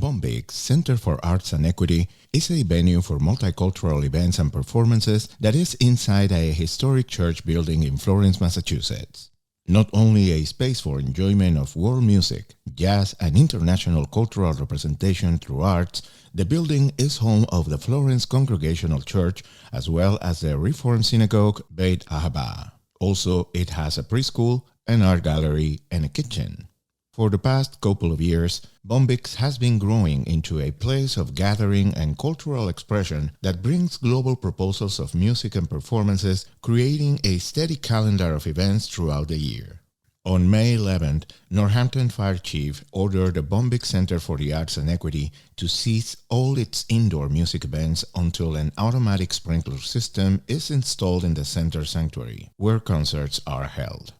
Bombyx Center for Arts and Equity is a venue for multicultural events and performances that is inside a historic church building in Florence, Massachusetts. Not only a space for enjoyment of world music, jazz, and international cultural representation through arts, the building is home of the Florence Congregational Church as well as the Reformed synagogue Beit Ahavah. Also, it has a preschool, an art gallery, and a kitchen. For the past couple of years, Bombyx has been growing into a place of gathering and cultural expression that brings global proposals of music and performances, creating a steady calendar of events throughout the year. On May 11th, Northampton Fire Chief ordered the Bombyx Center for the Arts and Equity to cease all its indoor music events until an automatic sprinkler system is installed in the center sanctuary, where concerts are held.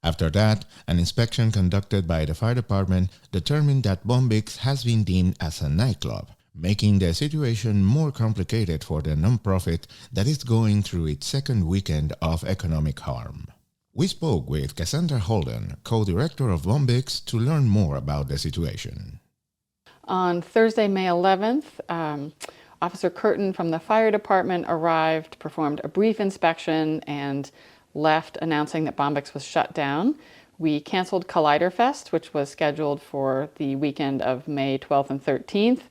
After that, an inspection conducted by the fire department determined that Bombyx has been deemed as a nightclub, making the situation more complicated for the nonprofit that is going through its second weekend of economic harm. We spoke with Cassandra Holden, co-director of Bombyx, to learn more about the situation. On Thursday, May 11th, Officer Curtin from the fire department arrived, performed a brief inspection, and left announcing that Bombyx was shut down. We canceled Collider Fest, which was scheduled for the weekend of May 12th and 13th.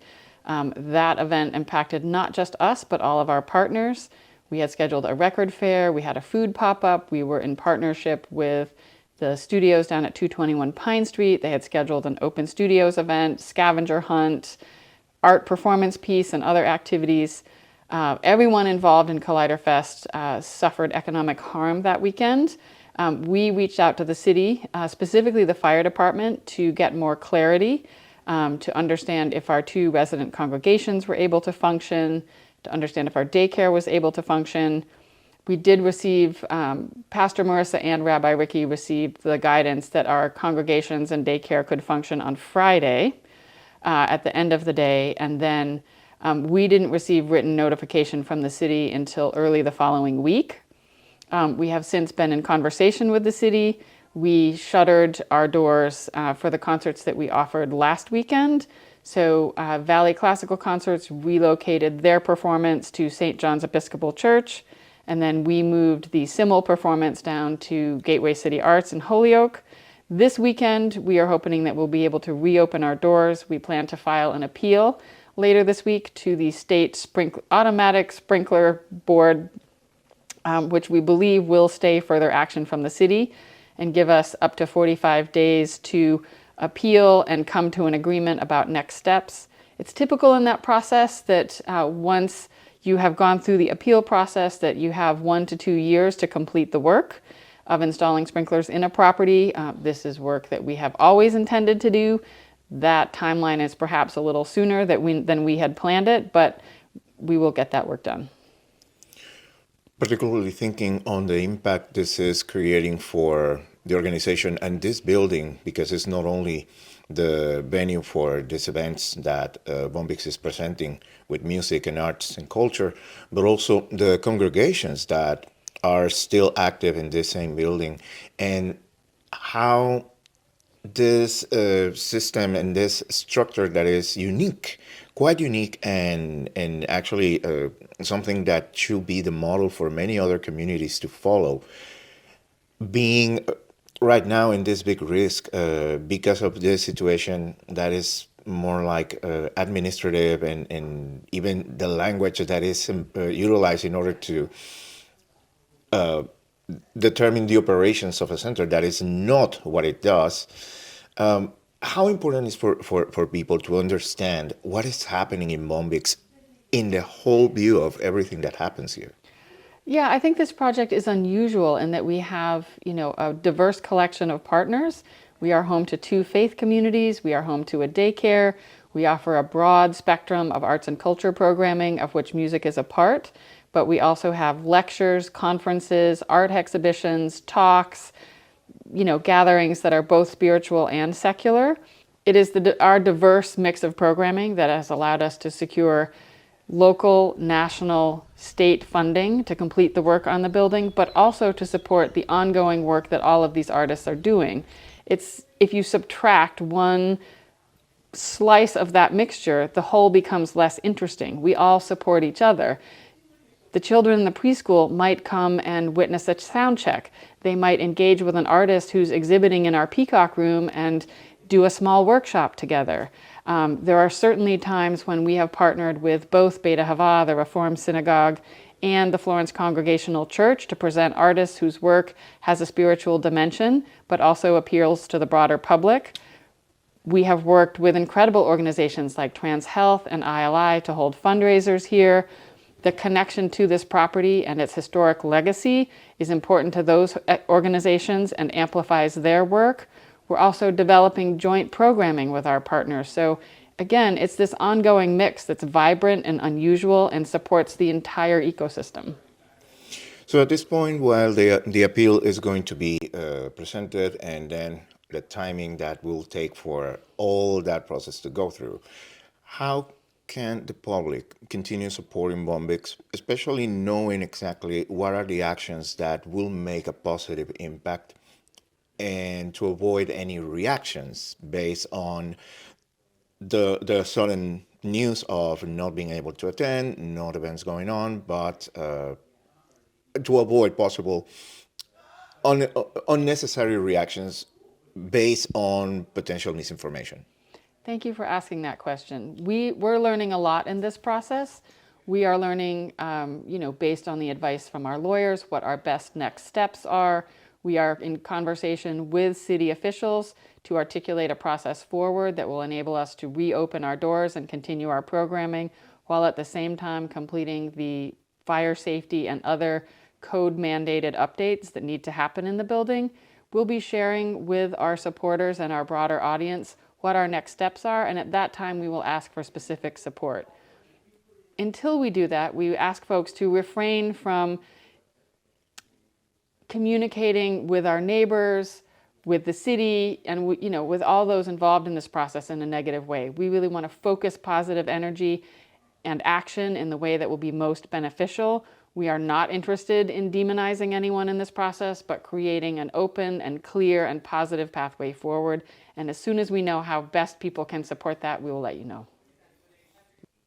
That event impacted not just us, but all of our partners. We had scheduled a record fair, we had a food pop-up, we were in partnership with the studios down at 221 Pine Street. They had scheduled an open studios event, scavenger hunt, art performance piece, and other activities. Everyone involved in Collider Fest suffered economic harm that weekend. We reached out to the city, specifically the fire department, to get more clarity, to understand if our two resident congregations were able to function, to understand if our daycare was able to function. We did receive, Pastor Marissa and Rabbi Ricky received the guidance that our congregations and daycare could function on Friday at the end of the day, and then we didn't receive written notification from the city until early the following week. We have since been in conversation with the city. We shuttered our doors for the concerts that we offered last weekend. So Valley Classical Concerts relocated their performance to St. John's Episcopal Church, and then we moved the Simmel performance down to Gateway City Arts in Holyoke. This weekend, we are hoping that we'll be able to reopen our doors. We plan to file an appeal later this week to the state automatic sprinkler board, which we believe will stay further action from the city and give us up to 45 days to appeal and come to an agreement about next steps. It's typical in that process that once you have gone through the appeal process, that you have 1 to 2 years to complete the work of installing sprinklers in a property. This is work that we have always intended to do. That timeline is perhaps a little sooner than we had planned it, but we will get that work done. Particularly thinking on the impact this is creating for the organization and this building, because it's not only the venue for these events that Bombyx is presenting with music and arts and culture, but also the congregations that are still active in this same building, and how this system and this structure that is unique, quite unique, and actually something that should be the model for many other communities to follow, being right now in this big risk because of this situation that is more like administrative and even the language that is utilized in order to determine the operations of a center that is not what it does. How important is for people to understand what is happening in Bombyx in the whole view of everything that happens here? Yeah, I think this project is unusual in that we have, a diverse collection of partners. We are home to 2 faith communities. We are home to a daycare. We offer a broad spectrum of arts and culture programming, of which music is a part. But we also have lectures, conferences, art exhibitions, talks, gatherings that are both spiritual and secular. It is our diverse mix of programming that has allowed us to secure local, national, state funding to complete the work on the building, but also to support the ongoing work that all of these artists are doing. If you subtract one slice of that mixture, the whole becomes less interesting. We all support each other. The children in the preschool might come and witness a sound check. They might engage with an artist who's exhibiting in our Peacock room and do a small workshop together. There are certainly times when we have partnered with both Beit Ahavah, the Reform Synagogue, and the Florence Congregational Church to present artists whose work has a spiritual dimension, but also appeals to the broader public. We have worked with incredible organizations like Trans Health and ILI to hold fundraisers here. The connection to this property and its historic legacy is important to those organizations and amplifies their work. We're also developing joint programming with our partners. So again, it's this ongoing mix that's vibrant and unusual and supports the entire ecosystem. So at this point, while the appeal is going to be presented and then the timing that will take for all that process to go through, how can the public continue supporting Bombyx, especially knowing exactly what are the actions that will make a positive impact and to avoid any reactions based on the sudden news of not being able to attend, not events going on, but to avoid possible unnecessary reactions based on potential misinformation? Thank you for asking that question. We're learning a lot in this process. We are learning, based on the advice from our lawyers, what our best next steps are. We are in conversation with city officials to articulate a process forward that will enable us to reopen our doors and continue our programming, while at the same time completing the fire safety and other code-mandated updates that need to happen in the building. We'll be sharing with our supporters and our broader audience what our next steps are, and at that time we will ask for specific support. Until we do that, we ask folks to refrain from communicating with our neighbors, with the city, and with all those involved in this process in a negative way. We really want to focus positive energy and action in the way that will be most beneficial. We are not interested in demonizing anyone in this process, but creating an open and clear and positive pathway forward. And as soon as we know how best people can support that, we will let you know.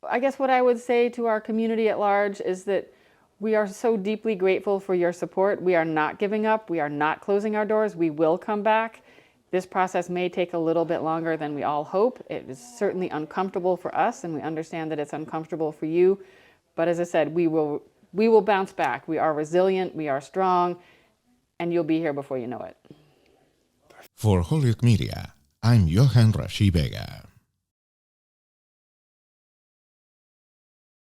I guess what I would say to our community at large is that we are so deeply grateful for your support. We are not giving up. We are not closing our doors. We will come back. This process may take a little bit longer than we all hope. It is certainly uncomfortable for us, and we understand that it's uncomfortable for you. But as I said, we will bounce back. We are resilient, we are strong, and you'll be here before you know it. For Holyoke Media, I'm Johan Rashi Vega.